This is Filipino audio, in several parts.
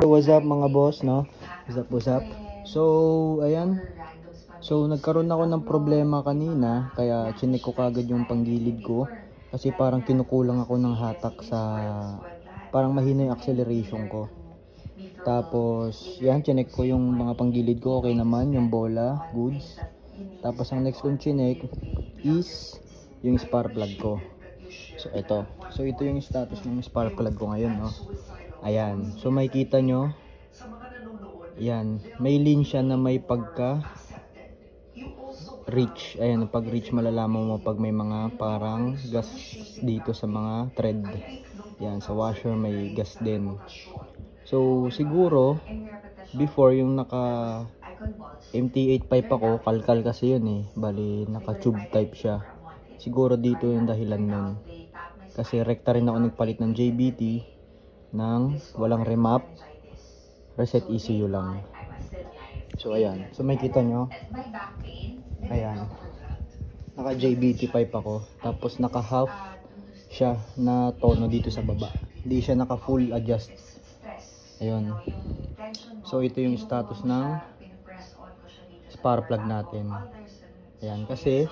What's up mga boss, no? What's up? So, ayan. So, nagkaroon ako ng problema kanina, kaya chinek ko kagad yung panggilid ko. Kasi parang kinukulang ako ng hatak sa, parang mahina yung acceleration ko. Tapos, yan, chinek ko yung mga panggilid ko, okay naman, yung bola, goods. Tapos, ang next kong chinek is yung spark plug ko. So, ito yung status ng spark plug ko ngayon, no? Ayan. So, makikita nyo, ayan, may lean siya na may pagka reach. Ayan, pag reach malalaman mo pag may mga parang gas dito sa mga thread. Ayan, sa washer may gas din. So, siguro, before yung naka MT8 pipe ako, kalkal kasi yun eh. Bali, naka tube type siya. Siguro dito yung dahilan nun. Kasi rekta rin ako nagpalit ng JBT ng walang remap, reset ECU lang. So ayan, so makikita nyo, ayan, naka JBT pipe ako, tapos naka half siya na tono dito sa baba, hindi siya naka full adjust. Ayun, so ito yung status ng spark plug natin. Ayan, kasi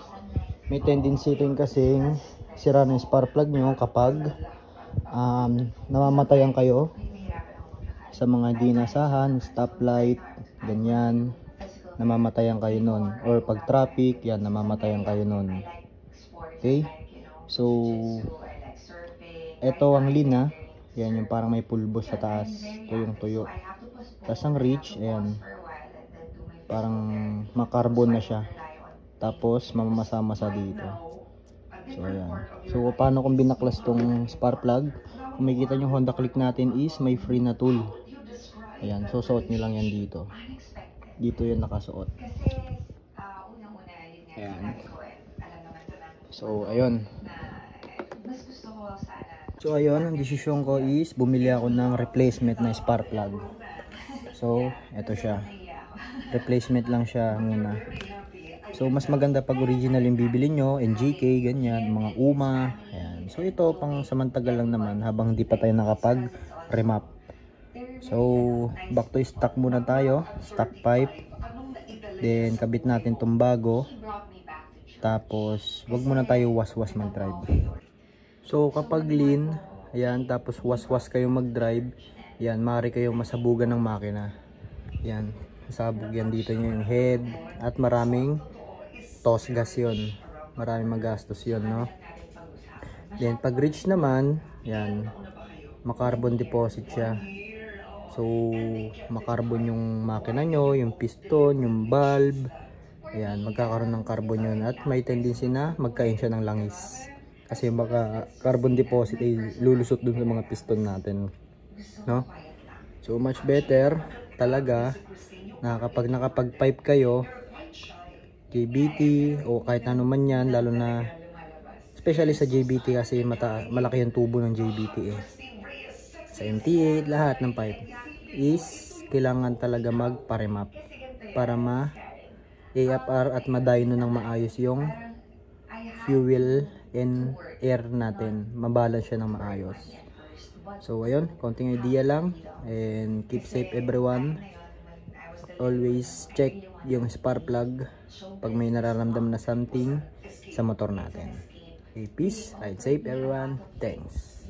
may tendency rin kasing sira ng spark plug nyo kapag namamatayan kayo sa mga dinasahan, stoplight, ganyan, namamatayan kayo nun, or pag traffic, yan, namamatayan kayo nun. Okay, so eto ang lina, yan yung parang may pulbos sa taas, tuyong tuyo. Tapos ang reach, ayan, parang makarbon na siya, tapos mamamasa-masa dito. So ayan, so paano kung binaklas tong spark plug? Kung makikita nyo, Honda Click natin is may free na tool. Ayan, so suot nyo lang yan dito. Dito yan nakasuot. Ayan. So ayun. So ayun, ang desisyon ko is bumili ako ng replacement na spark plug. So eto siya, replacement lang siya muna. So mas maganda pag original yung bibili nyo, NGK, ganyan, mga UMA. Ayan. So ito pang samantagal lang naman habang hindi pa tayo nakapag remap. So back to stock muna tayo, stock pipe. Then kabit natin tong bago. Tapos wag muna tayo waswas mag-drive. So kapag lean, ayan, tapos waswas kayo mag-drive, ayan, maaari kayo masabugan ng makina. Ayan, masabog yan dito yung head at maraming toss gas yun, maraming magastos yun, no? Then pag reach naman, yan, makarbon deposit siya. So makarbon yung makina nyo, yung piston, yung valve, ayan, magkakaroon ng carbon yun, at may tendency na magkain siya ng langis kasi baka carbon deposit ay lulusot dun sa mga piston natin, no? So much better talaga na kapag nakapag pipe kayo, JBT o kahit ano man yan, lalo na especially sa JBT kasi malaki yung tubo ng JBT eh. Sa MT8, lahat ng pipe is kailangan talaga magparemap para ma-AFR at ma-dyno ng maayos yung fuel and air natin, mabalance siya ng maayos. So ayun, konting idea lang, and keep safe everyone. Always check yung spark plug pag may nararamdaman na something sa motor natin. Okay, peace, ride safe everyone, thanks.